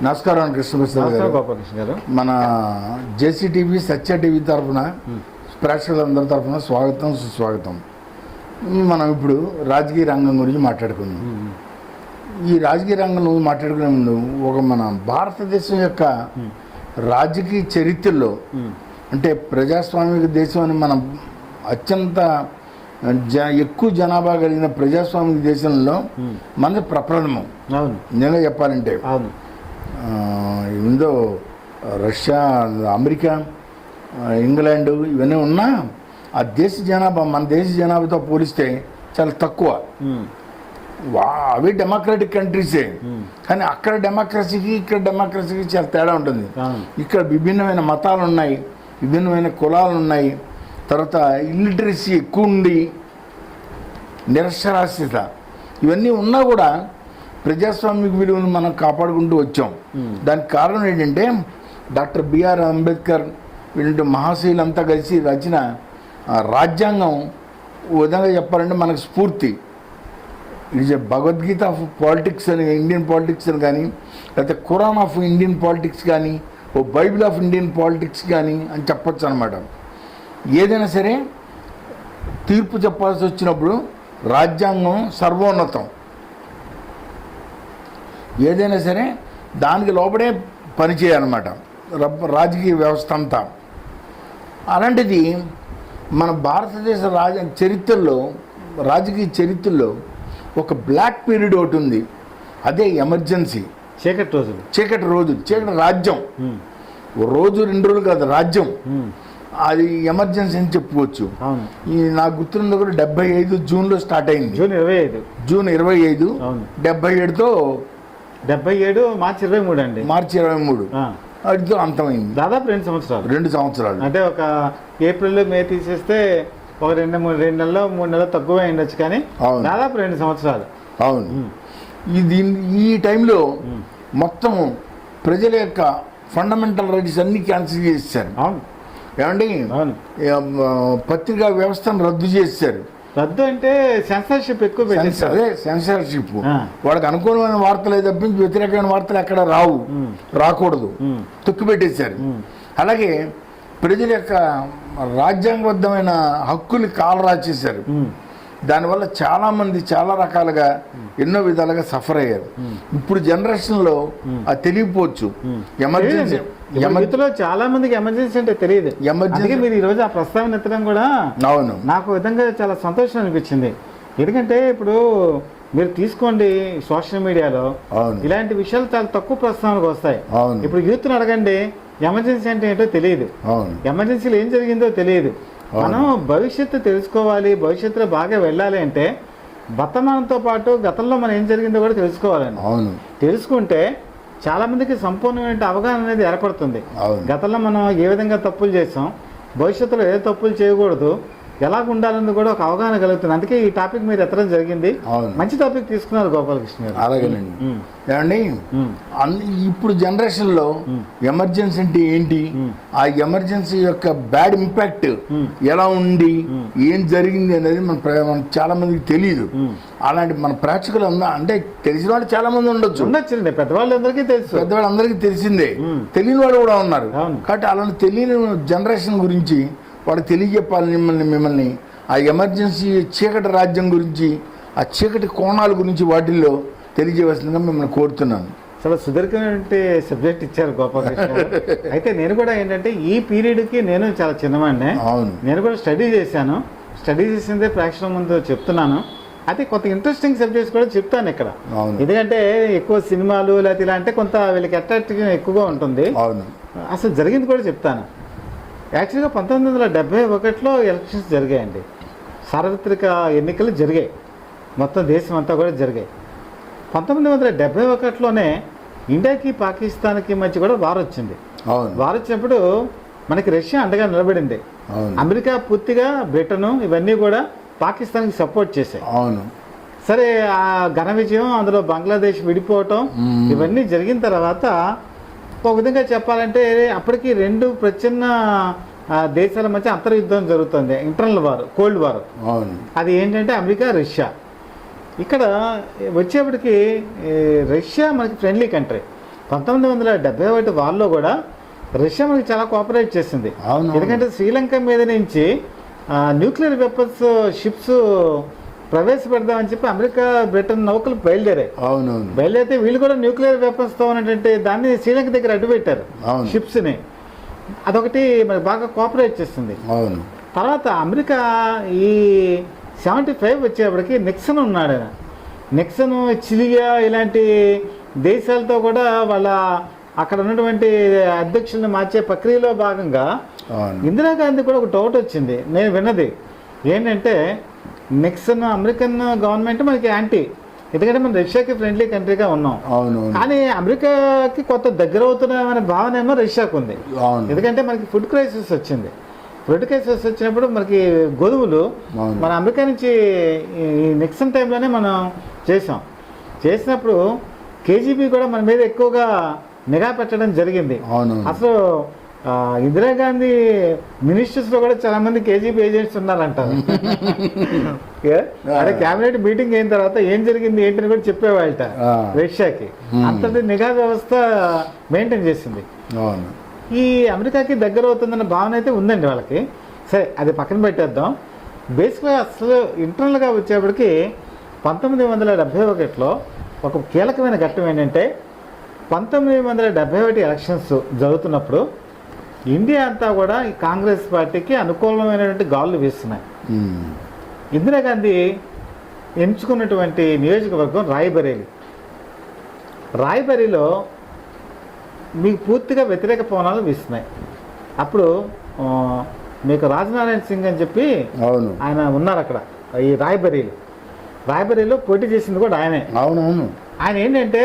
నమస్కారం కృష్ణప్రసాద్ గారు. మన జేసీ టీవీ సత్య టీవీ తరఫున ప్రేక్షకులందరి తరఫున స్వాగతం సుస్వాగతం. మనం ఇప్పుడు రాజకీయ రంగం గురించి మాట్లాడుకుందాం. ఈ రాజకీయ రంగం మాట్లాడుకునే ముందు మన భారతదేశం యొక్క రాజకీయ చరిత్రలో అంటే ప్రజాస్వామిక దేశం అని మనం అత్యంత ఎక్కువ జనాభా కలిగిన ప్రజాస్వామిక దేశంలో మనది ప్రప్రథమం. నిజంగా చెప్పాలంటే ఏందో రష్యా, అమెరికా, ఇంగ్లాండ్ ఇవన్నీ ఉన్నా ఆ దేశ జనాభా మన దేశ జనాభాతో పోలిస్తే చాలా తక్కువ. అవి డెమోక్రటిక్ కంట్రీసే, కానీ అక్కడ డెమోక్రసీకి ఇక్కడ డెమోక్రసీకి చాలా తేడా ఉంటుంది. ఇక్కడ విభిన్నమైన మతాలు ఉన్నాయి, విభిన్నమైన కులాలు ఉన్నాయి, తర్వాత ఇల్లిటరసీ ఎక్కువ ఉండి నిరక్షరాస్యత ఇవన్నీ ఉన్నా కూడా ప్రజాస్వామిక విలువను మనం కాపాడుకుంటూ వచ్చాం. దానికి కారణం ఏంటంటే డాక్టర్ బిఆర్ అంబేద్కర్ వీళ్ళంటే మహాశయులంతా కలిసి రచన రాజ్యాంగం విధంగా చెప్పాలంటే మనకు స్ఫూర్తి. It is a Bhagavad Gita of politics అని, ఇండియన్ పాలిటిక్స్ అని కానీ, లేకపోతే ఖురాన్ ఆఫ్ ఇండియన్ పాలిటిక్స్ కానీ, ఓ బైబిల్ ఆఫ్ ఇండియన్ పాలిటిక్స్ కానీ అని చెప్పచ్చు అనమాట. ఏదైనా సరే తీర్పు చెప్పాల్సి వచ్చినప్పుడు రాజ్యాంగం సర్వోన్నతం. ఏదైనా సరే దానికి లోపడే పనిచేయాలన్నమాట రాజకీయ వ్యవస్థ అంతా. అలాంటిది మన భారతదేశ చరిత్రలో రాజకీయ చరిత్రలో ఒక బ్లాక్ పీరియడ్ ఒకటి ఉంది. అదే ఎమర్జెన్సీ, చీకటి రోజులు, చీకటి రాజ్యం. రోజు 2 రోజులు కాదు, రాజ్యం. అది ఎమర్జెన్సీ అని చెప్పుకోవచ్చు. ఈ నాకు గుర్తున్న కూడా 75 జూన్లో స్టార్ట్ అయింది. జూన్ 25 77తో 77 మార్చి 23 అండి. మార్చి 23 వాటితో అంతమైంది. దాదాపు 2 సంవత్సరాలు. అంటే ఒక ఏప్రిల్ మే తీసేస్తే ఒక 2 నెలలు 3 నెలలు తక్కువ ఉండొచ్చు, కానీ దాదాపు 2 సంవత్సరాలు. అవును. ఈ టైంలో మొత్తం ప్రజల యొక్క ఫండమెంటల్ రైట్స్ అన్ని క్యాన్సిల్ చేశారు. ఏమండి, పత్రికా వ్యవస్థను రద్దు చేశారు. రద్దు అంటే సెన్సార్షిప్ ఎక్కువ. అదే సెన్సార్షిప్. వాళ్ళకి అనుకూలమైన వార్తలు తప్పించి వ్యతిరేకమైన వార్తలు ఎక్కడ రాకూడదు, తొక్కిపెట్టేశారు. అలాగే ప్రజల యొక్క రాజ్యాంగబద్ధమైన హక్కుని కాలరాచేశారు. దానివల్ల చాలామంది చాలా రకాలుగా ఎన్నో విధాలుగా సఫర్ అయ్యారు. ఇప్పుడు జనరేషన్లో అది తెలియకపోవచ్చు. ఎమర్జెన్సీలో చాలా మందికి ఎమర్జెన్సీ అంటే తెలియదు. ఎమర్జెన్సీ మీరు ఈరోజు ఆ ప్రస్తావన ఎత్తడం కూడా అవును నాకు విధంగా చాలా సంతోషం అనిపించింది. ఎందుకంటే ఇప్పుడు మీరు తీసుకోండి, సోషల్ మీడియాలో ఇలాంటి విషయాలు చాలా తక్కువ ప్రస్తావనకు వస్తాయి. ఇప్పుడు యూత్ని అడగండి, ఎమర్జెన్సీ అంటే ఏంటో తెలియదు, ఎమర్జెన్సీలో ఏం జరిగిందో తెలియదు. మనం భవిష్యత్తు తెలుసుకోవాలి, భవిష్యత్తులో బాగా వెళ్ళాలి అంటే వర్తమానంతో పాటు గతంలో మనం ఏం జరిగిందో కూడా తెలుసుకోవాలండి. తెలుసుకుంటే చాలా మందికి సంపూర్ణమైన అవగాహన అనేది ఏర్పడుతుంది. గతంలో మనం ఏ విధంగా తప్పులు చేసాం, భవిష్యత్తులో ఏ తప్పులు చేయకూడదు, ఎలా ఉండాలని కూడా ఒక అవగాహన కలుగుతుంది. అందుకే ఈ టాపిక్ మీరు ఎత్తడం జరిగింది. మంచి టాపిక్ తీసుకున్నారు గోపాలకృష్ణ గారు. అలాగేనండి. ఏమండి, ఇప్పుడు జనరేషన్లో ఎమర్జెన్సీ అంటే ఏంటి, ఆ ఎమర్జెన్సీ యొక్క బ్యాడ్ ఇంపాక్ట్ ఎలా ఉంది, ఏం జరిగింది అనేది మన చాలా మందికి తెలియదు. అలాంటి మన ప్రేక్షకులు అంటే తెలిసిన వాళ్ళు చాలా మంది ఉండొచ్చు. పెద్దవాళ్ళందరికీ తెలుసు, పెద్దవాళ్ళందరికీ తెలిసిందే, తెలియని వాళ్ళు కూడా ఉన్నారు. కాబట్టి అలాంటి తెలియని జనరేషన్ గురించి వాడు తెలియజెప్పాలి మిమ్మల్ని ఆ ఎమర్జెన్సీ చీకటి రాజ్యం గురించి, ఆ చీకటి కోణాల గురించి వాటిల్లో తెలియజేయవలసిందిగా మిమ్మల్ని కోరుతున్నాను. చాలా సుదీర్ఘమైన సబ్జెక్ట్ ఇచ్చారు గోపాలకృష్ణ. అయితే నేను కూడా ఏంటంటే ఈ పీరియడ్కి నేను చాలా చిన్నవాడినే. నేను కూడా స్టడీ చేశాను. స్టడీ చేసిందే ప్రేక్షకుల ముందు చెప్తున్నాను. అయితే కొంత ఇంట్రెస్టింగ్ సబ్జెక్ట్స్ కూడా చెప్తాను ఇక్కడ. ఎందుకంటే ఎక్కువ సినిమాలు లేకపోతే ఇలా అంటే కొంత వీళ్ళకి అట్రాక్టివ్ ఎక్కువగా ఉంటుంది. అసలు జరిగింది కూడా చెప్తాను. యాక్చువల్గా 1971లో ఎలక్షన్స్ జరిగాయండి. సార్వత్రిక ఎన్నికలు జరిగాయి, మొత్తం దేశం అంతా కూడా జరిగాయి. 1971లోనే ఇండియాకి పాకిస్తాన్కి మధ్య కూడా వార్ వచ్చింది. వార్ వచ్చినప్పుడు మనకి రష్యా అండగా నిలబడింది. అమెరికా పూర్తిగా, బ్రిటన్ ఇవన్నీ కూడా పాకిస్తాన్కి సపోర్ట్ చేశాయి. సరే, ఆ ఘన విజయం, అందులో బంగ్లాదేశ్ విడిపోవటం ఇవన్నీ జరిగిన తర్వాత ఒక విధంగా చెప్పాలంటే అప్పటికి 2 ప్రచ్ఛన్న దేశాల మధ్య అంతర్యుద్ధం జరుగుతుంది, ఇంటర్నల్ వార్, కోల్డ్ వార్. అది ఏంటంటే అమెరికా, రష్యా. ఇక్కడ వచ్చేప్పటికి రష్యా మనకి ఫ్రెండ్లీ కంట్రీ. 1971 వార్లో కూడా రష్యా మనకి చాలా కోఆపరేట్ చేసింది. అవును. ఎందుకంటే శ్రీలంక మీద నుంచి న్యూక్లియర్ వెపన్స్ షిప్స్ ప్రవేశపెడదామని చెప్పి అమెరికా బ్రిటన్ నౌకలు బయలుదేరాయి. అవునవును. బయలుదేరితే వీళ్ళు కూడా న్యూక్లియర్ వెపన్స్తో ఉన్నటువంటి దాన్ని శ్రీలంక దగ్గర అడ్డుపెట్టారు షిప్స్ని. అదొకటి మరి బాగా కోఆపరేట్ చేస్తుంది. అవును. తర్వాత అమెరికా ఈ 75 వచ్చేప్పటికి నిక్సన్ ఉన్నాడు. నిక్సన్, చిలియా ఇలాంటి దేశాలతో కూడా వాళ్ళ అక్కడ ఉన్నటువంటి అధ్యక్షుల్ని మార్చే ప్రక్రియలో భాగంగా ఇందిరాగాంధీ కూడా ఒక డౌట్ వచ్చింది. నేను విన్నది ఏంటంటే నిక్సన్ అమెరికన్ గవర్నమెంట్ మనకి యాంటీ, ఎందుకంటే మనం రష్యాకి ఫ్రెండ్లీ కంట్రీగా ఉన్నాం. కానీ అమెరికాకి కొత్త దగ్గర అవుతున్నామనే భావన ఏమో రష్యాకు ఉంది. ఎందుకంటే మనకి ఫుడ్ క్రైసిస్ వచ్చింది. ఫుడ్ క్రైసిస్ వచ్చినప్పుడు మనకి గోధుమలు మన అమెరికా నుంచి ఈ నిక్సన్ టైంలోనే మనం చేసినప్పుడు కేజీబీ కూడా మన మీద ఎక్కువగా నిఘా పెట్టడం జరిగింది. అసలు ఇందిరాగాంధీ మినిస్టర్స్లో కూడా చాలా మంది కేజీబీ ఏజెంట్స్ ఉన్నారంటారు. అదే క్యాబినెట్ మీటింగ్ అయిన తర్వాత ఏం జరిగింది ఏంటని కూడా చెప్పేవాళ్ళట రష్యాకి. అంతటి నిఘా వ్యవస్థ మెయింటైన్ చేసింది. ఈ అమెరికాకి దగ్గర అవుతుందన్న భావన అయితే ఉందండి వాళ్ళకి. సరే, అది పక్కన పెట్టేద్దాం. బేసిక్గా అసలు ఇంటర్నల్గా వచ్చేప్పటికి 1971లో ఒక కీలకమైన ఘట్టం ఏంటంటే 1971 ఎలక్షన్స్ జరుగుతున్నప్పుడు ఇండియా అంతా కూడా ఈ కాంగ్రెస్ పార్టీకి అనుకూలమైనటువంటి గాలులు వీస్తున్నాయి. ఇందిరాగాంధీ ఎంచుకున్నటువంటి నియోజకవర్గం రాయ్బరేలీలో మీకు పూర్తిగా వ్యతిరేక పవనాలు వీస్తున్నాయి. అప్పుడు మీకు రాజనారాయణ సింగ్ అని చెప్పి ఆయన ఉన్నారు అక్కడ. ఈ రాయ్బరేలీలో పోటీ చేసింది కూడా ఆయనే. అవునవును. ఆయన ఏంటంటే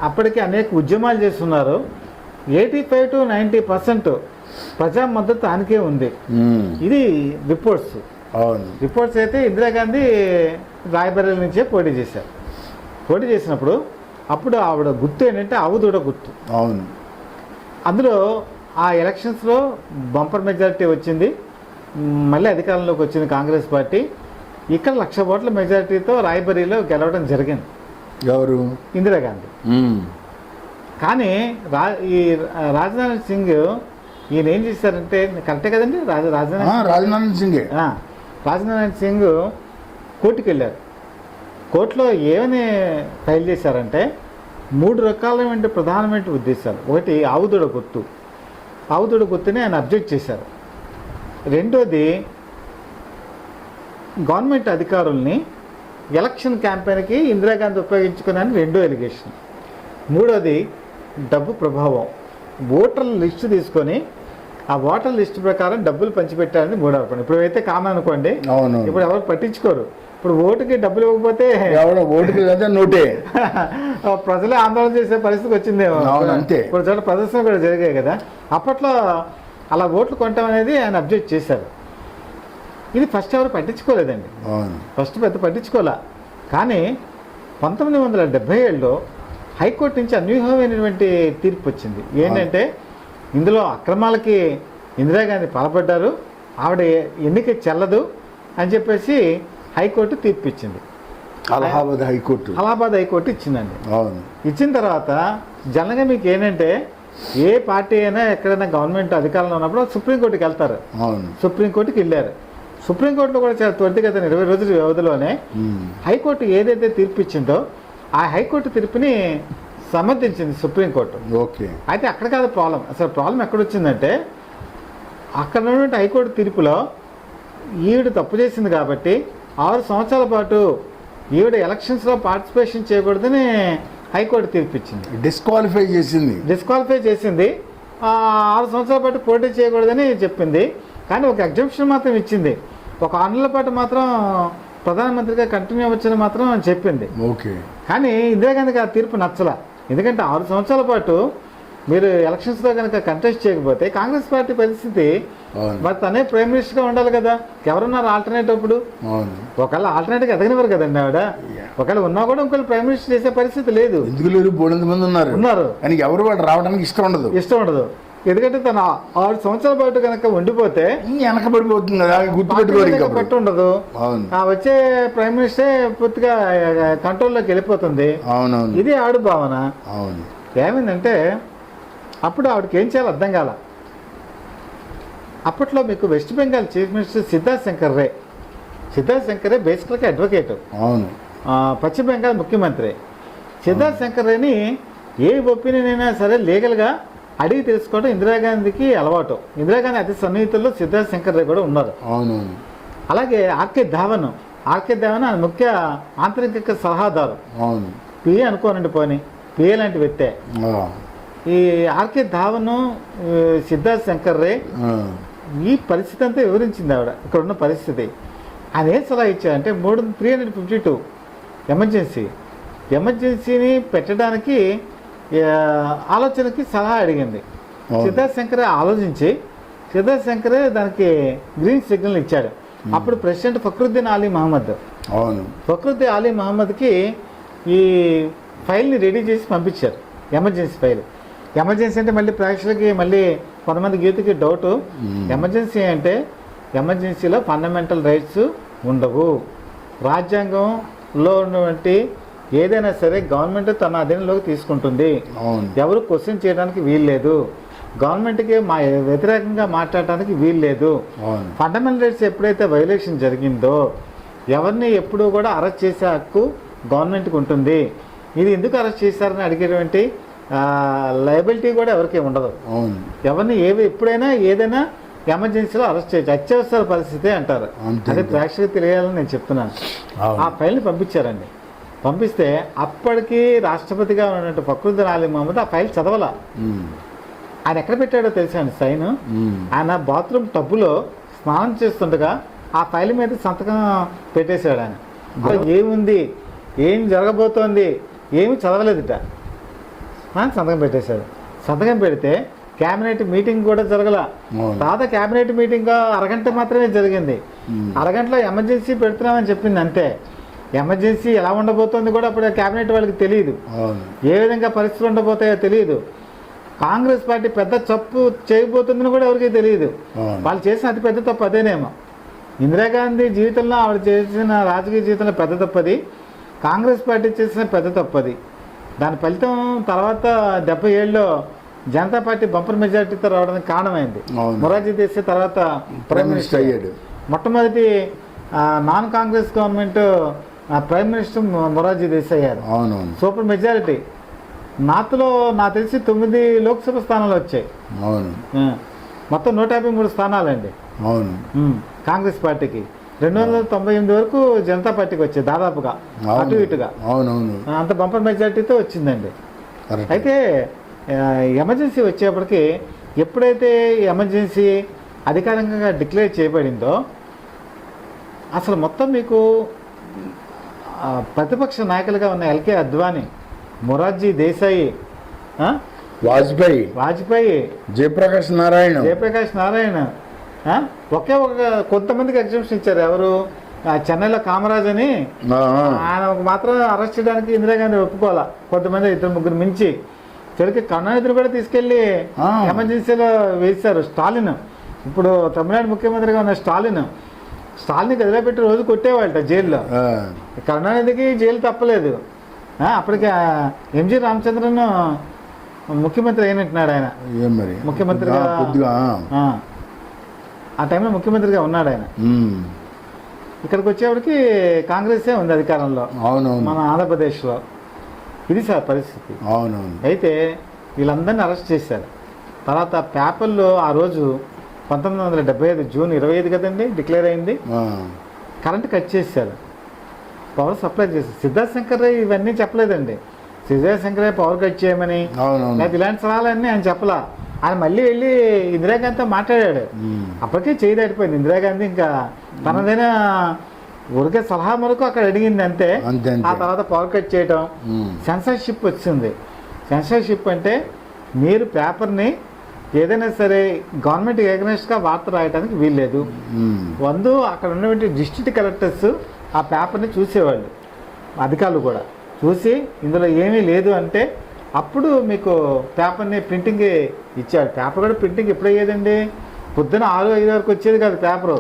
అప్పటికి అనేక ఉద్యమాలు చేస్తున్నారు. 85 to 90% ప్రజా మద్దతు ఆయనకే ఉంది. ఇది రిపోర్ట్స్ అయితే ఇందిరాగాంధీ రాయ్బరేలీ నుంచే పోటీ చేశారు. పోటీ చేసినప్పుడు అప్పుడు ఆవిడ గుర్తు ఏంటంటే ఆవుదూడ గుర్తు. అవును. అందులో ఆ ఎలక్షన్స్లో బంపర్ మెజారిటీ వచ్చింది. మళ్ళీ అధికారంలోకి వచ్చింది కాంగ్రెస్ పార్టీ. ఇక్కడ 1,00,000 ఓట్ల మెజారిటీతో రాయ్బరేలీలో గెలవడం జరిగింది. ఎవరు? ఇందిరాగాంధీ. కానీ ఈ రాజనారాయణ సింగ్ ఈయన ఏం చేశారంటే, కరెక్టే కదండి, రాజనారాయణ సింగ్ కోర్టుకు వెళ్ళారు. కోర్టులో ఏమని ఫైల్ చేశారంటే 3 రకాలైన ప్రధానమైన ఉద్దేశాలు. ఒకటి ఆవుదూడ గుర్తుని ఆయన అబ్జెక్ట్ చేశారు. రెండోది గవర్నమెంట్ అధికారుల్ని ఎలక్షన్ క్యాంపెయిన్కి ఇందిరాగాంధీ ఉపయోగించుకున్నారని రెండో ఎలిగేషన్. మూడోది డబ్బు ప్రభావం. ఓటర్ల లిస్టు తీసుకొని ఆ ఓటర్ లిస్టు ప్రకారం డబ్బులు పంచిపెట్టారని మూడో ఆరోపణ. ఇప్పుడు అయితే కామన్ అనుకోండి, ఇప్పుడు ఎవరు పట్టించుకోరు. ఇప్పుడు ఓటుకి డబ్బులు ఇవ్వకపోతే నోటే ప్రజలే ఆందోళన చేసే పరిస్థితికి వచ్చిందేమో. ఇప్పుడు చోట ప్రదర్శన కూడా జరిగాయి కదా. అప్పట్లో అలా ఓట్లు కొనటం అనేది ఆయన అబ్జెక్ట్ చేశారు. ఇది ఫస్ట్ ఎవరు పట్టించుకోలేదండి, ఫస్ట్ పెద్ద పట్టించుకోలే. కానీ 1977లో హైకోర్టు నుంచి అనూహ్యమైనటువంటి తీర్పు వచ్చింది. ఏంటంటే ఇందులో అక్రమాలకి ఇందిరాగాంధీ పాల్పడ్డారు, ఆవిడ ఎన్నిక చెల్లదు అని చెప్పేసి హైకోర్టు తీర్పు ఇచ్చింది. అలహాబాద్ హైకోర్టు ఇచ్చిందండి. ఇచ్చిన తర్వాత జనరల్గా మీకు ఏంటంటే ఏ పార్టీ అయినా ఎక్కడైనా గవర్నమెంట్ అధికారంలో ఉన్నప్పుడు సుప్రీంకోర్టుకి వెళ్తారు. సుప్రీంకోర్టుకి వెళ్ళారు. సుప్రీంకోర్టులో కూడా చాలా త్వరితగతిన 20 రోజుల వ్యవధిలోనే హైకోర్టు ఏదైతే తీర్పు ఇచ్చిందో ఆ హైకోర్టు తీర్పుని సమర్థించింది సుప్రీంకోర్టు. అయితే అక్కడ కాదు ప్రాబ్లం. అసలు ప్రాబ్లం ఎక్కడొచ్చిందంటే అక్కడ ఉన్నటువంటి హైకోర్టు తీర్పులో ఈవిడ తప్పు చేసింది కాబట్టి 6 సంవత్సరాల పాటు ఈవిడ ఎలక్షన్స్లో పార్టిసిపేషన్ చేయకూడదని హైకోర్టు తీర్పు ఇచ్చింది. డిస్క్వాలిఫై చేసింది. 6 సంవత్సరాల పాటు పోటీ చేయకూడదని చెప్పింది. కానీ ఒక ఎగ్జంప్షన్ మాత్రం ఇచ్చింది. ఒక 6 నెలల పాటు మాత్రం ప్రధానమంత్రిగా కంటిన్యూ అవ్వచ్చని మాత్రం చెప్పింది. కానీ ఇందిరాగాంధీకి ఆ తీర్పు నచ్చల. ఎందుకంటే 6 సంవత్సరాల పాటు మీరు ఎలక్షన్స్లో కనుక కంటెస్ట్ చేయకపోతే కాంగ్రెస్ పార్టీ పరిస్థితి, మరి తనే ప్రైమ్ మినిస్టర్గా ఉండాలి కదా. ఎవరున్నారు ఆల్టర్నేట్? అప్పుడు ఒకవేళ ఆల్టర్నేట్గా ఎదగనివ్వరు కదండి ఆవిడ. ఒకవేళ ఉన్నా కూడా ఇంకొకరు ప్రైమ్ మినిస్టర్ చేసే పరిస్థితి లేదు. ఉన్నారు ఎవరు వాళ్ళు రావడానికి ఇష్టం ఉండదు. ఎందుకంటే తను 6 సంవత్సరాల పాటు కనుక ఉండిపోతే వెనకబడిపోతుంది కదా, గుర్తుపెట్టుకోరు ఉండదు. వచ్చే ప్రైమ్ మినిస్టర్ పూర్తిగా కంట్రోల్లోకి వెళ్ళిపోతుంది. ఇది ఆవిడ భావన. ఏమైందంటే అప్పుడు ఆవిడకి ఏం చేయాలో అర్థం కాల. అప్పట్లో మీకు west Bengal chief minister Siddhartha Shankar Ray బేసికల్గా అడ్వకేట్. అవును. పశ్చిమ బెంగాల్ ముఖ్యమంత్రి సిద్ధార్థ్ శంకర్ రేని ఏ ఒపీనియన్ అయినా సరే లీగల్గా అడిగి తెలుసుకోవడం ఇందిరాగాంధీకి అలవాటు. ఇందిరాగాంధీ అతి సన్నిహితుల్లో సిద్ధార్థ్ శంకర్ రే కూడా ఉన్నారు. అవునవును. అలాగే ఆర్కే ధావన్ ఆయన ముఖ్య ఆంతరిక సలహాదారు. అవును. పిఏ అనుకోనండి, పోని పిఏ లాంటి వ్యక్తే. ఈ ఆర్కే ధావన్ సిద్ధార్థ్ శంకర్ రే ఈ పరిస్థితి అంతా వివరించింది ఆవిడ. ఇక్కడ ఉన్న పరిస్థితి ఆయన ఏం సలహా ఇచ్చారంటే 352 ఎమర్జెన్సీని పెట్టడానికి ఆలోచనకి సలహా అడిగింది. సిద్ధార్థ్ శంకర్ ఆలోచించి సిద్ధార్థ్ శంకర్ దానికి గ్రీన్ సిగ్నల్ ఇచ్చాడు. అప్పుడు ప్రెసిడెంట్ ఫక్రుద్దీన్ అలీ మహమ్మద్కి ఈ ఫైల్ని రెడీ చేసి పంపించారు, ఎమర్జెన్సీ ఫైల్. ఎమర్జెన్సీ అంటే మళ్ళీ ప్రేక్షకులకి మళ్ళీ కొంతమంది యూత్కి డౌట్. ఎమర్జెన్సీ అంటే ఎమర్జెన్సీలో ఫండమెంటల్ రైట్స్ ఉండవు. రాజ్యాంగంలో ఉన్నటువంటి ఏదైనా సరే గవర్నమెంట్ తన అధీనంలోకి తీసుకుంటుంది. ఎవరు క్వశ్చన్ చేయడానికి వీల్లేదు, గవర్నమెంట్కి వ్యతిరేకంగా మాట్లాడటానికి వీల్లేదు. ఫండమెంటల్ రైట్స్ ఎప్పుడైతే వైలేషన్ జరిగిందో ఎవరిని ఎప్పుడూ కూడా అరెస్ట్ చేసే హక్కు గవర్నమెంట్కి ఉంటుంది. ఇది ఎందుకు అరెస్ట్ చేశారని అడిగేటువంటి లయబిలిటీ కూడా ఎవరికి ఉండదు. ఎవరిని ఎప్పుడైనా ఏదైనా ఎమర్జెన్సీలో అరెస్ట్ చేయొచ్చు, అత్యవసర పరిస్థితి అంటారు. అదే ప్రేక్షకులకు తెలియాలని నేను చెప్తున్నాను. ఆ ఫైల్ని పంపించారండి. పంపిస్తే అప్పటికి రాష్ట్రపతిగా ఉన్నటువంటి ఫక్రుద్దీన్ అలీ మహమ్మద్ ఆ ఫైల్ చదవాల. ఆయన ఎక్కడ పెట్టాడో తెలుసా అండి సైన్? ఆయన బాత్రూమ్ టబ్బులో స్నానం చేస్తుండగా ఆ ఫైల్ మీద సంతకం పెట్టేశాడు. ఆయన ఏముంది, ఏం జరగబోతోంది, ఏమి చదవలేదుట, సంతకం పెట్టేశాడు. సంతకం పెడితే క్యాబినెట్ మీటింగ్ కూడా జరగల. తర్వాత క్యాబినెట్ మీటింగ్ అరగంట మాత్రమే జరిగింది. అరగంటలో ఎమర్జెన్సీ పెడుతున్నామని చెప్పింది అంతే. ఎమర్జెన్సీ ఎలా ఉండబోతోంది కూడా అప్పుడు క్యాబినెట్ వాళ్ళకి తెలియదు, ఏ విధంగా పరిస్థితులు ఉండబోతాయో తెలియదు. కాంగ్రెస్ పార్టీ పెద్ద తప్పు చేయబోతుందని కూడా ఎవరికి తెలియదు. వాళ్ళు చేసిన అతి పెద్ద తప్పు అదేనేమో. ఇందిరాగాంధీ జీవితంలో ఆవిడ చేసిన రాజకీయ జీవితంలో పెద్ద తప్పది, కాంగ్రెస్ పార్టీ చేసిన పెద్ద తప్పది. దాని ఫలితం తర్వాత 77లో జనతా పార్టీ బంపర్ మెజారిటీతో రావడానికి కారణమైంది. మొరార్జీ దేశాయ్ తర్వాత ప్రైమ్ మినిస్టర్ అయ్యాడు. మొట్టమొదటి non Congress government prime minister Morarji Desai అయ్యారు. Super majority. నార్త్లో నాకు తెలిసి 9 లోక్సభ స్థానాలు వచ్చాయి. మొత్తం 153 స్థానాలండి కాంగ్రెస్ పార్టీకి. 298 వరకు జనతా పార్టీకి వచ్చాయి దాదాపుగా, అటు ఇటుగా. అంత బంపర్ మెజారిటీతో వచ్చిందండి. అయితే ఎమర్జెన్సీ వచ్చేప్పటికి ఎప్పుడైతే ఎమర్జెన్సీ అధికారికంగా డిక్లేర్ చేయబడిందో అసలు మొత్తం మీకు ప్రతిపక్ష నాయకులుగా ఉన్న ఎల్కే అద్వానీ, మొరార్జీ దేశాయ్, వాజ్పేయి, జయప్రకాష్ నారాయణ ఒకే కొంతమందికి ఎగ్జామ్షన్ ఇచ్చారు. ఎవరు? చెన్నైలో కామరాజ్ అని ఆయన మాత్రం అరెస్ట్ చేయడానికి ఇందిరాగాంధీ ఒప్పుకోవాలా. కొంతమంది 2-3 మించి చివరికి కరుణానిధిని కూడా తీసుకెళ్లి ఎమర్జెన్సీలో వేశారు. స్టాలిన్, ఇప్పుడు తమిళనాడు ముఖ్యమంత్రిగా ఉన్న స్టాలిన్ గదిలోపెట్టి రోజు కొట్టేవాళ్ళట జైల్లో. కరుణానిధికి జైలు తప్పలేదు. అప్పటికి ఎంజి రామచంద్రన్ ముఖ్యమంత్రి అయినట్టున్నాడు. ఆయన ముఖ్యమంత్రిగా ఆ టైంలో ముఖ్యమంత్రిగా ఉన్నాడు ఆయన. ఇక్కడికి వచ్చేవాడికి కాంగ్రెసే ఉంది అధికారంలో మన ఆంధ్రప్రదేశ్లో. ఇది సార్ పరిస్థితి. అయితే వీళ్ళందరినీ అరెస్ట్ చేశారు. తర్వాత పేపర్లో ఆ రోజు 1975 జూన్ 25 కదండి డిక్లేర్ అయింది. కరెంట్ కట్ చేశారు, పవర్ సప్లై చేశారు. సిద్ధార్థ్ శంకర్ రే ఇవన్నీ చెప్పలేదండి. సిద్ధార్థ్ శంకర్ రే పవర్ కట్ చేయమని లేకపోతే ఇలాంటి సలహాలన్నీ ఆయన చెప్పలా. ఆయన మళ్ళీ వెళ్ళి ఇందిరాగాంధీతో మాట్లాడాడు. అప్పటికే చేయి దాటిపోయింది. ఇందిరాగాంధీ ఇంకా తనదైన ఊరికే సలహా వరకు అక్కడ అడిగింది అంతే. ఆ తర్వాత పవర్ కట్ చేయటం, సెన్సార్షిప్ వచ్చింది. సెన్సార్షిప్ అంటే మీరు పేపర్ని ఏదైనా సరే గవర్నమెంట్ ఎగనెస్ట్గా వార్త రాయడానికి వీల్లేదు. అక్కడ ఉన్నటువంటి డిస్ట్రిక్ట్ కలెక్టర్స్ ఆ పేపర్ని చూసేవాళ్ళు, అధికారులు కూడా చూసి ఇందులో ఏమీ లేదు అంటే అప్పుడు మీకు పేపర్ని ప్రింటింగ్ ఇచ్చాడు. పేపర్ కూడా ప్రింటింగ్ ఎప్పుడు అయ్యేదండి? పొద్దున 6-5 వరకు వచ్చేది కాదు పేపరు.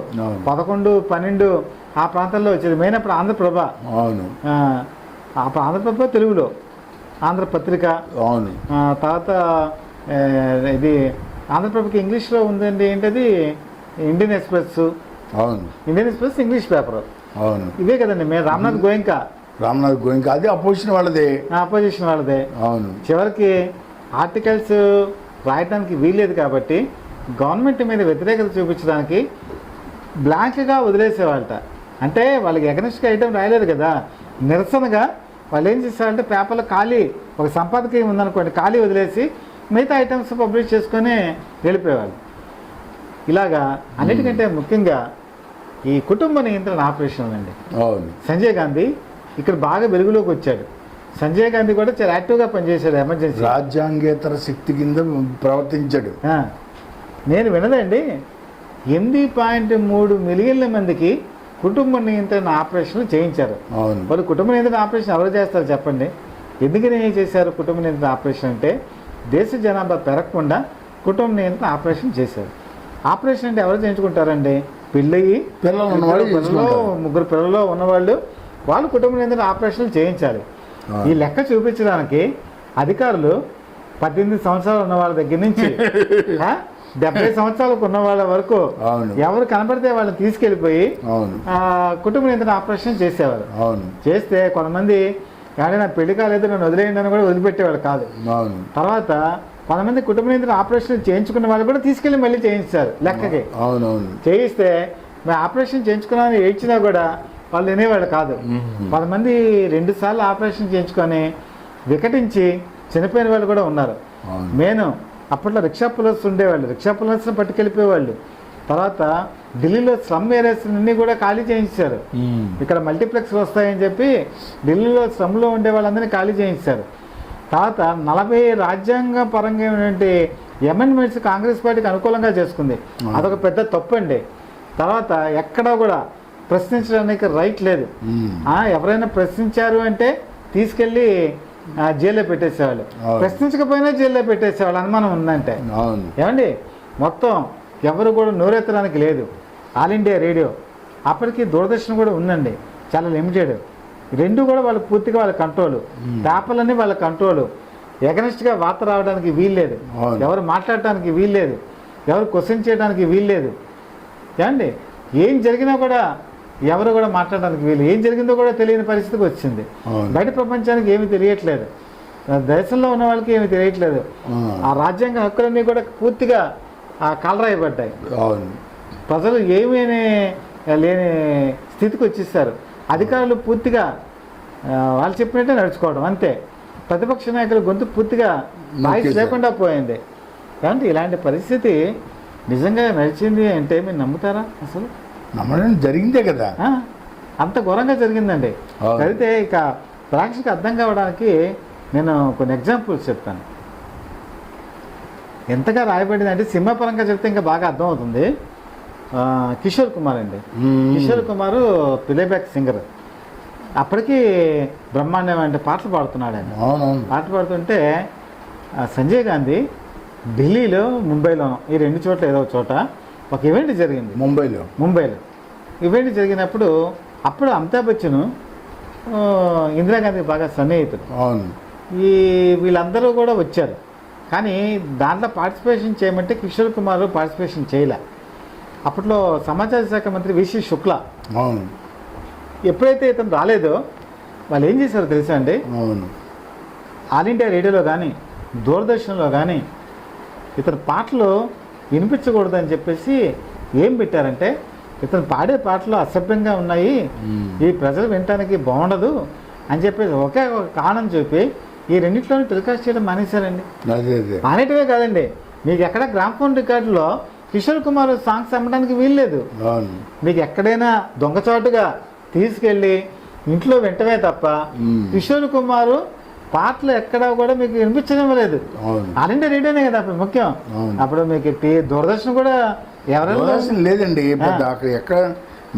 11-12 ఆ ప్రాంతంలో వచ్చేది. మెయిన్ అప్పుడు ఆంధ్రప్రభ. అప్పుడు ఆంధ్రప్రభ తెలుగులో ఆంధ్రపత్రిక, అవును, తర్వాత ఇది ఆంధ్రప్రభకి ఇంగ్లీష్లో ఉందండి, ఏంటది ఇండియన్ ఎక్స్ప్రెస్. అవును, ఇండియన్ ఎక్స్ప్రెస్ ఇంగ్లీష్ పేపర్. అవును, ఇవే కదండి. మేము రామ్నాథ్ గోయంకా అది అపోజిషన్ వాళ్ళదే. అపోజిషన్ వాళ్ళదే. అవును, చివరికి ఆర్టికల్స్ రాయడానికి వీల్లేదు కాబట్టి గవర్నమెంట్ మీద వ్యతిరేకత చూపించడానికి బ్లాంక్గా వదిలేసేవాళ్ళట. అంటే వాళ్ళకి ఎగనెస్ట్గా ఐటమ్ రాయలేదు కదా, నిరసనగా వాళ్ళు ఏం చేస్తారంటే పేపర్లో ఖాళీ ఒక సంపాదకీయం ఉందనుకోండి, ఖాళీ వదిలేసి మిగతా ఐటమ్స్ పబ్లిష్ చేసుకొని వెళ్ళిపోయేవాళ్ళు. ఇలాగా అన్నిటికంటే ముఖ్యంగా ఈ కుటుంబ నియంత్రణ ఆపరేషన్ అండి. అవును, సంజయ్ గాంధీ ఇక్కడ బాగా వెలుగులోకి వచ్చాడు. సంజయ్ గాంధీ కూడా చాలా యాక్టివ్గా పనిచేశాడు. ఎమర్జెన్సీ రాజ్యాంగేతర శక్తి కింద ప్రవర్తించాడు. నేను వినదండి, 8.3 మిలియన్ల మందికి కుటుంబ నియంత్రణ ఆపరేషన్లు చేయించారు. వాళ్ళు కుటుంబ నియంత్రణ ఆపరేషన్ ఎవరు చేస్తారు చెప్పండి? ఎందుకని చేశారు కుటుంబ నియంత్రణ ఆపరేషన్ అంటే, దేశ జనాభా పెరగకుండా కుటుంబ నియంత్రణ ఆపరేషన్ చేశారు. ఆపరేషన్ అంటే ఎవరు చేయించుకుంటారండి? పిల్లయి ముగ్గురు పిల్లలు ఉన్నవాళ్ళు వాళ్ళు కుటుంబ నియంత్రణ ఆపరేషన్లు చేయించాలి. ఈ లెక్క చూపించడానికి అధికారులు 18 సంవత్సరాలు ఉన్న వాళ్ళ దగ్గర నుంచి 70 సంవత్సరాలకు ఉన్న వాళ్ళ వరకు ఎవరు కనపడితే వాళ్ళని తీసుకెళ్ళిపోయి కుటుంబ నియంత్రణ ఆపరేషన్ చేసేవారు. చేస్తే కొంతమంది ఎవరైనా పెళ్లి కాలేదు నన్ను వదిలేయండి అని కూడా వదిలిపెట్టేవాళ్ళు కాదు. తర్వాత కొంతమంది కుటుంబ నియంత్రణ ఆపరేషన్ చేయించుకున్న వాళ్ళు కూడా తీసుకెళ్ళి మళ్ళీ చేయించారు లెక్కకి. చేయిస్తే మేము ఆపరేషన్ చేయించుకున్నామని ఏడ్చినా కూడా వాళ్ళు వినేవాళ్ళు కాదు. కొంతమంది 2 సార్లు ఆపరేషన్ చేయించుకొని వికటించి చనిపోయిన వాళ్ళు కూడా ఉన్నారు. నేను అప్పట్లో రిక్షా పులర్స్ ఉండేవాళ్ళు, రిక్షా పులర్స్ని పట్టుకెళ్ళిపోయేవాళ్ళు. తర్వాత ఢిల్లీలో స్లమ్ ఏరియాస్ అన్నీ కూడా ఖాళీ చేయించారు. ఇక్కడ మల్టీప్లెక్స్ వస్తాయని చెప్పి ఢిల్లీలో స్లమ్లో ఉండే వాళ్ళందరినీ ఖాళీ చేయించారు. తర్వాత 40 రాజ్యాంగ పరంగా అమెండ్మెంట్స్ కాంగ్రెస్ పార్టీకి అనుకూలంగా చేసుకుంది. అదొక పెద్ద తప్పు అండి. తర్వాత ఎక్కడా కూడా ప్రశ్నించడానికి రైట్ లేదు. ఎవరైనా ప్రశ్నించారు అంటే తీసుకెళ్ళి జైల్లో పెట్టేసేవాళ్ళు, ప్రశ్నించకపోయినా జైల్లో పెట్టేసేవాళ్ళు అనుమానం ఉందంటే. ఏమండి మొత్తం ఎవరు కూడా నోరెత్తడానికి లేదు. ఆల్ ఇండియా రేడియో అప్పటికి దూరదర్శన్ కూడా ఉందండి, చాలా లిమిటెడ్. 2 కూడా వాళ్ళ పూర్తిగా వాళ్ళ కంట్రోలు. పేపర్లన్నీ వాళ్ళ కంట్రోలు. ఎగనెస్ట్గా వార్త రావడానికి వీల్లేదు, ఎవరు మాట్లాడటానికి వీల్లేదు, ఎవరు క్వశ్చన్ చేయడానికి వీల్లేదు. ఏమండి ఏం జరిగినా కూడా ఎవరు కూడా మాట్లాడడానికి వీలు, ఏం జరిగిందో కూడా తెలియని పరిస్థితికి వచ్చింది. బయట ప్రపంచానికి ఏమీ తెలియట్లేదు, దేశంలో ఉన్న వాళ్ళకి ఏమీ తెలియట్లేదు. ఆ రాజ్యాంగ హక్కులన్నీ కూడా పూర్తిగా కాలరాయబడ్డాయి. ప్రజలు ఏమీ లేని స్థితికి వచ్చేసారు. అధికారులు పూర్తిగా వాళ్ళు చెప్పినట్టే నడుచుకోవడం అంతే. ప్రతిపక్ష నాయకుల గొంతు పూర్తిగా వాయిస్ లేకుండా పోయింది. కాబట్టి ఇలాంటి పరిస్థితి నిజంగా నడిచింది అంటే మీరు నమ్ముతారా? అసలు నమ్మడం జరిగిందే కదా, అంత ఘోరంగా జరిగిందండి. అయితే ఇక ప్రేక్షకు అర్థం కావడానికి నేను కొన్ని ఎగ్జాంపుల్స్ చెప్తాను. ఎంతగా రాయబడింది అంటే సినిమాపరంగా చెప్తే ఇంకా బాగా అర్థమవుతుంది. కిషోర్ కుమార్ అండి, కిషోర్ కుమార్ ప్లేబ్యాక్ సింగర్. అప్పటికి బ్రహ్మాండమైన పాటలు పాడుతున్నాడు ఆయన. పాటలు పాడుతుంటే సంజయ్ గాంధీ ఢిల్లీలో ముంబైలోనో ఈ 2 చోట్ల ఏదో చోట ఒక ఈవెంట్ జరిగింది. ముంబైలో ఈవెంట్ జరిగినప్పుడు అప్పుడు అమితాబ్ బచ్చన్ ఇందిరాగాంధీకి బాగా సన్నిహితుడు. వీళ్ళందరూ కూడా వచ్చారు. కానీ దాంట్లో పార్టిసిపేషన్ చేయమంటే కిషోర్ కుమార్ పార్టిసిపేషన్ చేయలే. అప్పట్లో సమాచార శాఖ మంత్రి విసి శుక్లా. ఎప్పుడైతే ఇతను రాలేదో వాళ్ళు ఏం చేశారో తెలుసా అండి, ఆల్ ఇండియా రేడియోలో కానీ దూరదర్శన్లో కానీ ఇతని పాటలు వినిపించకూడదని చెప్పేసి ఏం పెట్టారంటే, ఇతను పాడే పాటలు అసభ్యంగా ఉన్నాయి, ఈ ప్రజలు వినటానికి బాగుండదు అని చెప్పేసి ఒకే ఒక కారణం చెప్పి ఈ రెండింటిలోనే టెలికాస్ట్ చేయడం మానేశారండి. మానేటమే కాదండి, మీకు ఎక్కడ గ్రామ్ఫోన్ రికార్డులో కిషోర్ కుమార్ సాంగ్స్ అమ్మడానికి వీల్లేదు. మీకు ఎక్కడైనా దొంగచాటుగా తీసుకెళ్ళి ఇంట్లో వింటమే తప్ప కిషోర్ కుమారు పాటలు ఎక్కడా కూడా మీకు వినిపించడం లేదు. ఆల్ ఇండియా రేడియోనే కదా అప్పుడు ముఖ్యం. అప్పుడు మీకు దూరదర్శన్ కూడా ఎవరైనా లేదండి. అక్కడ ఎక్కడ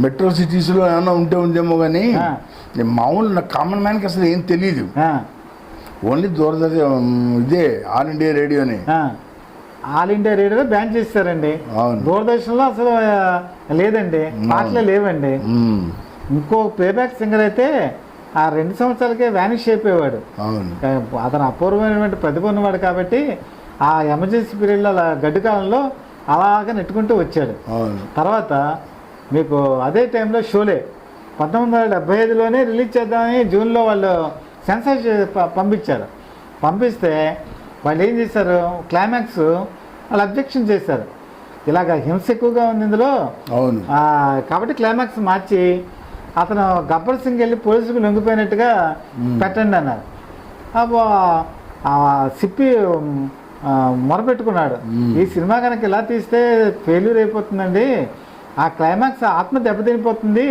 మెట్రో సిటీస్లో ఏమైనా ఉందేమో కానీ మామూలు కామన్ మ్యాన్కి అసలు ఏం తెలియదు. ఓన్లీ దూరదర్శన్ ఇదే ఆల్ ఇండియా రేడియోనే. ఆల్ ఇండియా రేడియోలో బ్యాన్ చేస్తారండి. దూరదర్శన్లో అసలు లేదండి, పాటలే లేవండి. ఇంకో ప్లేబ్యాక్ సింగర్ అయితే ఆ 2 సంవత్సరాలకే వ్యానిష్ అయిపోయేవాడు. అవును. అతను అపూర్వమైనటువంటి ప్రతిభ ఉన్నవాడు కాబట్టి ఆ ఎమర్జెన్సీ పీరియడ్లో అలా గడ్డు కాలంలో అలాగే నెట్టుకుంటూ వచ్చాడు. తర్వాత మీకు అదే టైంలో షోలే 1975లోనే రిలీజ్ చేద్దామని జూన్లో వాళ్ళు సెన్సార్ పంపించారు. పంపిస్తే వాళ్ళు ఏం చేశారు, క్లైమాక్స్ వాళ్ళు అబ్జెక్షన్ చేశారు. ఇలాగ హింస ఎక్కువగా ఉంది ఇందులో, కాబట్టి క్లైమాక్స్ మార్చి అతను గబ్బర్ సింగ్ వెళ్ళి పోలీసులకు లొంగిపోయినట్టుగా పెట్టండి అన్నారు. అబ్బో సిప్పి మొరపెట్టుకున్నాడు, ఈ సినిమా కనుక ఇలా తీస్తే ఫెయిల్యూర్ అయిపోతుందండి, ఆ క్లైమాక్స్ ఆత్మ దెబ్బతినిపోతుంది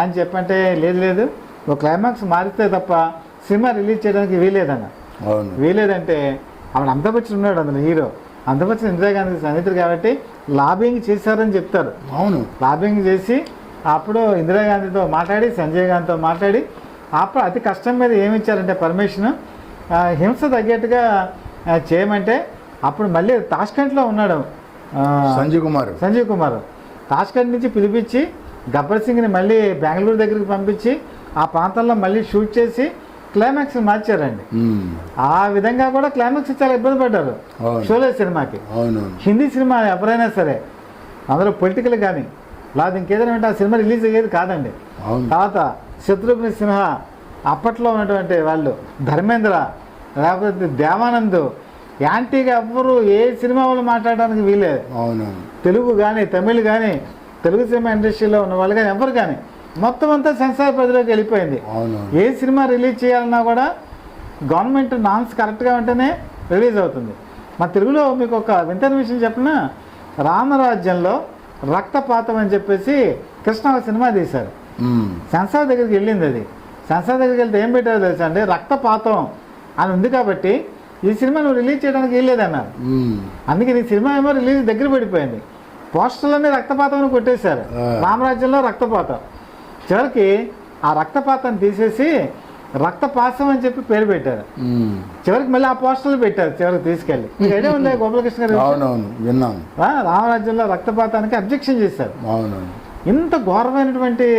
అని చెప్పంటే లేదు ఒక క్లైమాక్స్ మారిస్తే తప్ప సినిమా రిలీజ్ చేయడానికి వీలేదన్న. వీలేదంటే ఆవిడ అమితాబ్ బచ్చన్ ఉన్నాడు అందులో హీరో. అమితాబ్ బచ్చన్ ఇందిరాగాంధీ సన్నిహితుడు కాబట్టి లాబింగ్ చేశారని చెప్తారు. లాబింగ్ చేసి అప్పుడు ఇందిరాగాంధీతో మాట్లాడి సంజయ్ గాంధీతో మాట్లాడి అప్పుడు అతి కష్టం మీద ఏమి ఇచ్చారంటే పర్మిషన్ హింస తగ్గట్టుగా చేయమంటే అప్పుడు మళ్ళీ తాష్కెంట్లో ఉన్నాడు సంజయ్ కుమార్. తాష్కెంట్ నుంచి పిలిపించి గబ్బర్ సింగ్ని మళ్ళీ బెంగళూరు దగ్గరికి పంపించి ఆ ప్రాంతంలో మళ్ళీ షూట్ చేసి క్లైమాక్స్ మార్చారండి. ఆ విధంగా కూడా క్లైమాక్స్ చాలా ఇబ్బంది పడ్డారు షోలే సినిమాకి. హిందీ సినిమా ఎవరైనా సరే అందులో పొలిటికల్ కానీ లేదా ఇంకేదైనా ఉంటే ఆ సినిమా రిలీజ్ అయ్యేది కాదండి. తర్వాత శత్రుఘ్న సిన్హా, అప్పట్లో ఉన్నటువంటి వాళ్ళు ధర్మేంద్ర, లేకపోతే దేవానంద్, యాంటీగా ఎవ్వరు ఏ సినిమా వాళ్ళు మాట్లాడడానికి వీలేదు. తెలుగు కానీ తమిళ్ కానీ తెలుగు సినిమా ఇండస్ట్రీలో ఉన్న వాళ్ళు కానీ ఎవరు కానీ మొత్తం అంతా సెన్సార్ పరిధిలోకి వెళ్ళిపోయింది. ఏ సినిమా రిలీజ్ చేయాలన్నా కూడా గవర్నమెంట్ నామ్స్ కరెక్ట్గా ఉంటేనే రిలీజ్ అవుతుంది. మా తెలుగులో మీకు ఒక వింతైన విషయం చెప్పిన, రామరాజ్యంలో రక్తపాతం అని చెప్పేసి కృష్ణ సినిమా తీశారు. సెన్సార్ దగ్గరికి వెళ్ళింది. అది సెన్సార్ దగ్గరికి వెళ్తే ఏం పెట్టారో తెలుసా అండి, రక్తపాతం అని ఉంది కాబట్టి ఈ సినిమా నువ్వు రిలీజ్ చేయడానికి వెళ్ళలేదన్నారు. అందుకే ఈ సినిమా ఏమో రిలీజ్ దగ్గర పడిపోయింది. పోస్టర్లన్నీ రక్తపాతం అని కొట్టేశారు. రామరాజ్యంలో రక్తపాతం. చివరికి ఆ రక్తపాతం తీసేసి రక్తపాసం అని చెప్పి పేరు పెట్టారు. చివరికి మళ్ళీ ఆ పోస్టర్లు పెట్టారు చివరికి తీసుకెళ్ళి. మీకు ఐడియా ఉంది గోపాలకృష్ణ గారు? రామరాజ్యంలో రక్తపాతానికి అబ్జెక్షన్ చేశారు. ఇంత ఘోరమైనటువంటి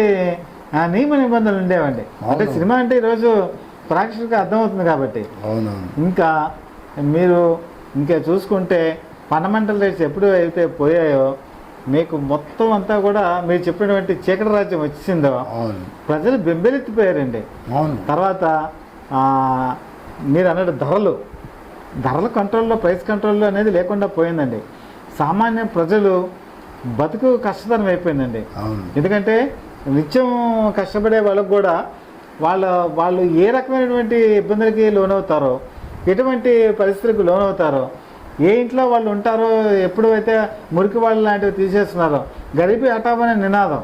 నియమ నిబంధనలు ఉండేవండి. అంటే సినిమా అంటే ఈరోజు ప్రేక్షకులకు అర్థమవుతుంది కాబట్టి. ఇంకా మీరు ఇంకా చూసుకుంటే ఫండమెంటల్ రైట్స్ ఎప్పుడు అయితే పోయాయో మీకు మొత్తం అంతా కూడా మీరు చెప్పినటువంటి చీకటి రాజ్యం వచ్చిందో ప్రజలు బెంబెలెత్తిపోయారండి. తర్వాత మీరు అన్నట్టు ధరల కంట్రోల్లో, ప్రైస్ కంట్రోల్లో అనేది లేకుండా పోయిందండి. సామాన్య ప్రజలు బతుకు కష్టతరం అయిపోయిందండి. ఎందుకంటే నిత్యం కష్టపడే వాళ్ళకు కూడా వాళ్ళు ఏ రకమైనటువంటి ఇబ్బందులకి లోనవుతారో, ఎటువంటి పరిస్థితులకు లోనవుతారో, ఏ ఇంట్లో వాళ్ళు ఉంటారో, ఎప్పుడైతే మురికి వాళ్ళు లాంటివి తీసేస్తున్నారో, గరీబీ హఠావో అనే నినాదం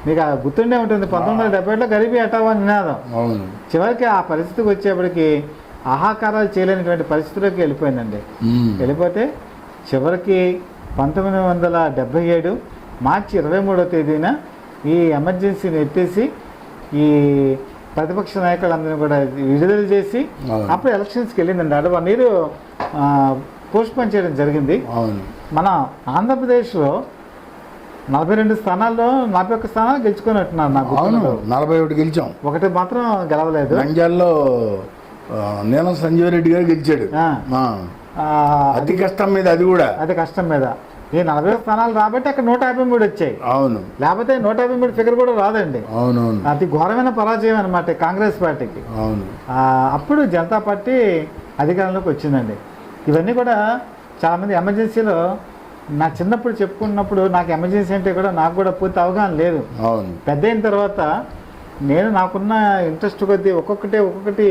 మీకు గుర్తుండే ఉంటుంది. 1970లో గరీబీ హఠావో అనే నినాదం చివరికి ఆ పరిస్థితికి వచ్చేప్పటికి ఆహాకారాలు చేయలేనటువంటి పరిస్థితిలోకి వెళ్ళిపోయిందండి. వెళ్ళిపోతే చివరికి 1977 మార్చి 23వ తేదీన ఈ ఎమర్జెన్సీని ఎత్తేసి ఈ ప్రతిపక్ష నాయకులందరినీ కూడా విడుదల చేసి అప్పుడు ఎలక్షన్స్కి వెళ్ళిందండి. అంటే 1 year పోస్ట్పోన్ చేయడం జరిగింది. మన ఆంధ్రప్రదేశ్లో 42 స్థానాల్లో 41 స్థానాలు గెలుచుకున్నట్టున్నారు నాకు. 41 గెలిచాం, ఒకటి మాత్రం గెలవలేదు. నంద్యాలలో నీలం సంజీవ్ రెడ్డి గారు గెలిచాడు. అతి కష్టం మీద, అది కూడా అతి కష్టం మీద. ఈ 40 స్థానాలు రాబట్టి అక్కడ 153 వచ్చాయి. లేకపోతే 153 ఫిగర్ కూడా రాదండి. అతి ఘోరమైన పరాజయం అనమాట కాంగ్రెస్ పార్టీకి. అప్పుడు జనతా పార్టీ అధికారంలోకి వచ్చిందండి. ఇవన్నీ కూడా చాలామంది ఎమర్జెన్సీలో నా చిన్నప్పుడు చెప్పుకున్నప్పుడు నాకు ఎమర్జెన్సీ అంటే కూడా నాకు కూడా పూర్తి అవగాహన లేదు. పెద్ద అయిన తర్వాత నేను నాకున్న ఇంట్రెస్ట్ కొద్దీ ఒక్కొక్కటి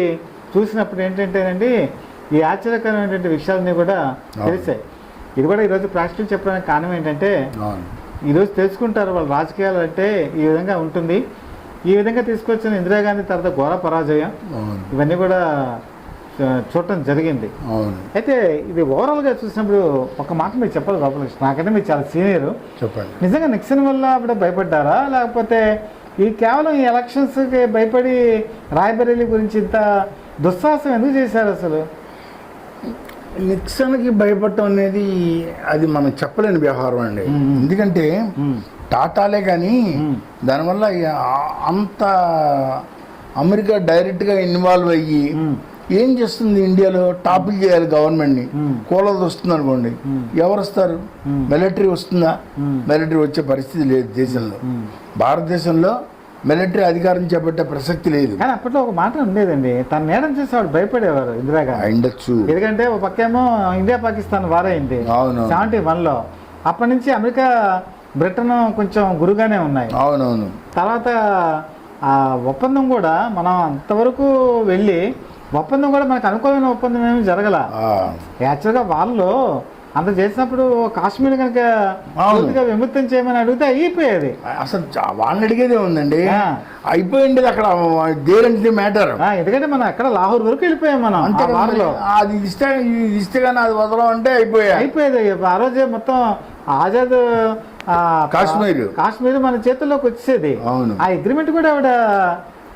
చూసినప్పుడు ఏంటంటేనండి ఈ ఆశ్చర్యకరమైనటువంటి విషయాలన్నీ కూడా తెలిసాయి. ఇది కూడా ఈరోజు ప్రాక్టికల్ చెప్పడానికి కారణం ఏంటంటే ఈరోజు తెలుసుకుంటారు వాళ్ళు రాజకీయాలు అంటే ఈ విధంగా ఉంటుంది. ఈ విధంగా తీసుకొచ్చిన ఇందిరాగాంధీ తర్వాత ఘోర పరాజయం ఇవన్నీ కూడా చూడటం జరిగింది. అయితే ఇది ఓవరాల్గా చూసినప్పుడు ఒక మాట మీరు చెప్పాలి గోపాలకృష్ణ, నాకంటే మీరు చాలా సీనియర్, చెప్పండి. నిజంగా నిక్సన్ వల్ల అప్పుడు భయపడ్డారా, లేకపోతే ఈ కేవలం ఈ ఎలక్షన్స్కి భయపడి రాయ్బరేలీ గురించి ఇంత దుస్సాహసం ఎందుకు చేశారు? అసలు నిక్సన్కి భయపడటం అనేది అది మనం చెప్పలేని వ్యవహారం అండి. ఎందుకంటే టాటాలే కానీ దానివల్ల అంత అమెరికా డైరెక్ట్గా ఇన్వాల్వ్ అయ్యి ఏం చేస్తుంది ఇండియాలో టాపిల్ చేయాలి గవర్నమెంట్ని కూలది వస్తుంది అనుకోండి ఎవరు వస్తారు మిలిటరీ వస్తుందా మిలిటరీ వచ్చే పరిస్థితి లేదు దేశంలో భారతదేశంలో మిలిటరీ అధికారం చేపట్టే ప్రసక్తి లేదు కానీ అప్పట్లో ఒక మాట ఉండేదండి తన నేరం చేసి వాడు భయపడేవారు ఇందిరాగాంధీ ఉండొచ్చు ఎందుకంటే ఒక పక్కేమో ఇండియా పాకిస్తాన్ వార్ అయింది 71లో అప్పటి నుంచి అమెరికా బ్రిటన్ కొంచెం గురుగానే ఉన్నాయి అవునవును తర్వాత ఆ ఒప్పందం కూడా మనం అంతవరకు వెళ్ళి ఒప్పందం కూడా మనకు అనుకూలమైన ఒప్పందం ఏమి జరగల యాక్చువల్గా వాళ్ళు అంత చేసినప్పుడు కాశ్మీర్ కనుక పూర్తిగా విముక్తం చేయమని అడిగితే అయిపోయేది. అసలు వాళ్ళని అడిగేదే ఉందండి, అయిపోయింది అక్కడ దేరంటి మ్యాటర్. ఎందుకంటే మనం అక్కడ లాహోర్ వరకు వెళ్ళిపోయాం మనం అంతే వారిలో. అది ఇస్తే కానీ అది వదలం అంటే అయిపోయేది. ఆ రోజే మొత్తం ఆజాద్ కాశ్మీర్ మన చేతుల్లోకి వచ్చేది. ఆ అగ్రిమెంట్ కూడా ఆవిడ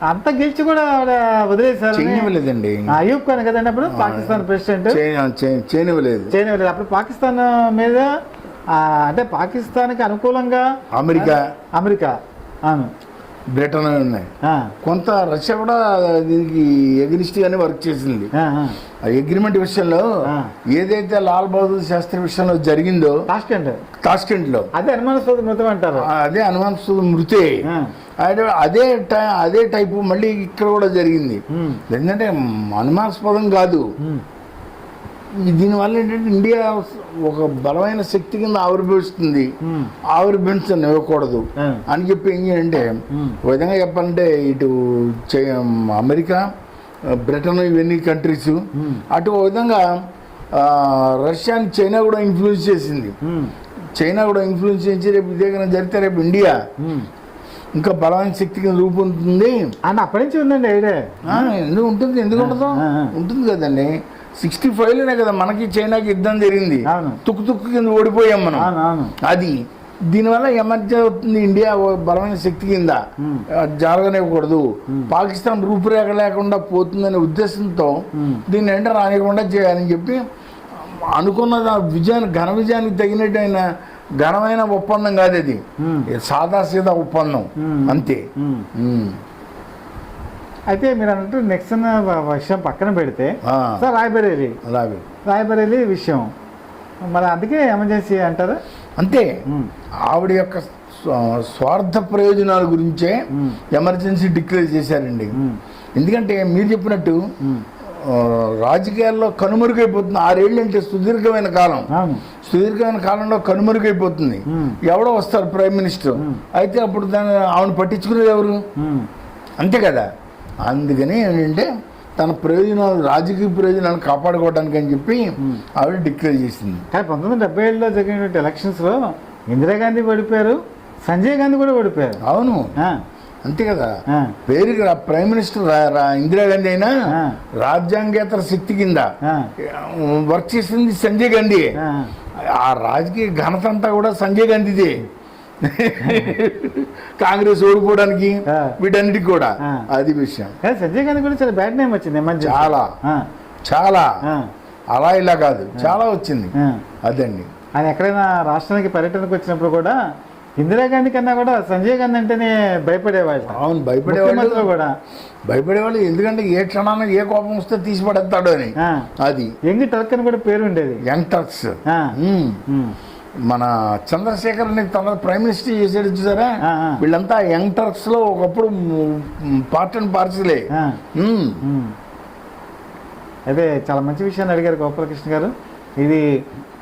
అంత గెలిచి కూడా ఆవిడ వదిలేశారు. చేయనివ్వలేదండి. అయూబ్ ఖాన్ కదండి అప్పుడు పాకిస్తాన్ ప్రెసిడెంట్. చేయనివ్వలేదు. అప్పుడు పాకిస్తాన్ మీద అంటే పాకిస్తాన్కి అనుకూలంగా అమెరికా అవును బ్రిటన్ ఉన్నాయి. కొంత రష్యా కూడా దీనికి ఎగ్నిస్ట్ గానే వర్క్ చేసింది. ఆ అగ్రిమెంట్ విషయంలో ఏదైతే లాల్ బహదూర్ శాస్త్రి విషయంలో జరిగిందో తాష్కెంట్ లో అదే అనుమానాస్పద మృతం అంటారు. అదే అనుమానాస్పద మృతే. అదే టైపు మళ్ళీ ఇక్కడ కూడా జరిగింది. ఎందుకంటే అనుమానాస్పదం కాదు, దీనివల్ల ఏంటంటే ఇండియా ఒక బలమైన శక్తి కింద ఆవిర్భవిస్తుంది. ఆవిర్భవించనివ్వకూడదు అని చెప్పి ఏం చేయాలంటే, ఒక విధంగా చెప్పాలంటే ఇటు అమెరికా బ్రిటన్ ఇవన్నీ కంట్రీస్, అటు ఒక విధంగా రష్యాని చైనా కూడా ఇన్ఫ్లుయెన్స్ చేసింది. చైనా కూడా ఇన్ఫ్లుయెన్స్ చేసి రేపు ఇదే కన్నా జరిగితే రేపు ఇండియా ఇంకా బలమైన శక్తి కింద రూపొందుతుంది అని అప్పటి నుంచి ఉందండి ఐడియా. ఎందుకు ఉంటుంది, ఎందుకు ఉండదు, ఉంటుంది కదండి. 65లోనే కదా మనకి చైనాకి యుద్ధం జరిగింది, తుక్కు కింద ఓడిపోయాం మనం. అది దీనివల్ల ఎమర్జీ అవుతుంది, ఇండియా బలమైన శక్తి కింద జరగనివ్వకూడదు, పాకిస్తాన్ రూపురేఖ లేకుండా పోతుందనే ఉద్దేశంతో దీన్ని ఏంటో రానివ్వకుండా చేయాలని చెప్పి అనుకున్న ఘన విజయానికి తగినట్టయిన ఘనమైన ఒప్పందం కాదు అది, సాదాసీదా ఒప్పందం అంతే. అయితే మీరు అన్నట్టు నెక్స్ట్ విషయం పక్కన పెడితే సార్ రాయ్బరేలీ విషయం మరి అందుకే ఎమర్జెన్సీ అంటారా? అంతే, ఆవిడ యొక్క స్వార్థ ప్రయోజనాల గురించే ఎమర్జెన్సీ డిక్లేర్ చేశారండి. ఎందుకంటే మీరు చెప్పినట్టు రాజకీయాల్లో కనుమరుగైపోతుంది. 6 ఏళ్ళు అంటే సుదీర్ఘమైన కాలంలో కనుమరుగైపోతుంది. ఎవడో వస్తారు ప్రైమ్ మినిస్టర్, అయితే అప్పుడు ఆవిడ పట్టించుకునేది ఎవరు? అంతే కదా. అందుకని ఏంటంటే తన ప్రయోజనాలు, రాజకీయ ప్రయోజనాలను కాపాడుకోవడానికి అని చెప్పి ఆవిడ డిక్లేర్ చేసింది. కానీ 1977లో జరిగినటువంటి ఎలక్షన్స్లో ఇందిరాగాంధీ ఓడిపోయారు, సంజయ్ గాంధీ కూడా ఓడిపోయారు. అవును, అంతే కదా. పేరుకి ప్రైమ్ మినిస్టర్ ఇందిరాగాంధీ అయినా రాజ్యాంగేతర శక్తి కింద వర్క్ చేసింది సంజయ్ గాంధీ. ఆ రాజకీయ ఘనత అంతా కూడా సంజయ్ గాంధీదే. కాంగ్రెస్ ఓడిపోవడానికి వీటన్నిటికి కూడా అది విషయం. సంజయ్ గాంధీ కూడా చాలా బ్యాడ్ నేమ్ వచ్చింది, చాలా అలా ఇలా కాదు, చాలా వచ్చింది. అదండి, ఆయన ఎక్కడైనా రాష్ట్రానికి పర్యటనకు వచ్చినప్పుడు కూడా ఇందిరాగాంధీ కన్నా కూడా సంజయ్ గాంధీ అంటేనే భయపడేవాళ్ళు. అవును, భయపడేవాళ్ళు. ఎందుకంటే ఏ క్షణాన ఏ కోపం వస్తే తీసి పడేస్తాడు అని. అది యంగ్ టర్క్ అని కూడా పేరు ఉండేది. Young Turks. మన చంద్రశేఖర్ని తన ప్రైమ్ మినిస్టర్ చేసాడు చూసారా, వీళ్ళంతా యంగ్ టర్క్స్ లో ఒకప్పుడు పార్ట్ అండ్ పార్సలే. అదే చాలా మంచి విషయాన్ని అడిగారు గోపాలకృష్ణ గారు. ఇది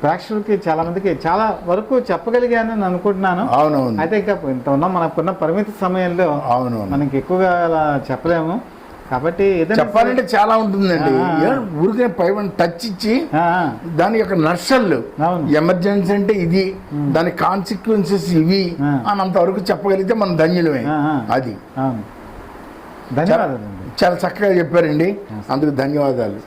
ప్రేక్షకులకి చాలా మందికి చాలా వరకు చెప్పగలిగాను అని అనుకుంటున్నాను. అవునవును. అయితే ఇంకా ఇంత ఉన్నాం, మనకున్న పరిమిత సమయంలో మనకి ఎక్కువగా అలా చెప్పలేము. కాబట్టి చెప్పాలంటే చాలా ఉంటుందండి. ఊరికే పై టచ్ ఇచ్చి దాని యొక్క నర్సళ్ళు, ఎమర్జెన్సీ అంటే ఇది, దాని కాన్సిక్వెన్సెస్ ఇవి అని అంతవరకు చెప్పగలిగితే మనం ధన్యులమే. అది ధన్యవాదాలు, చాలా చక్కగా చెప్పారండి, అందుకు ధన్యవాదాలు.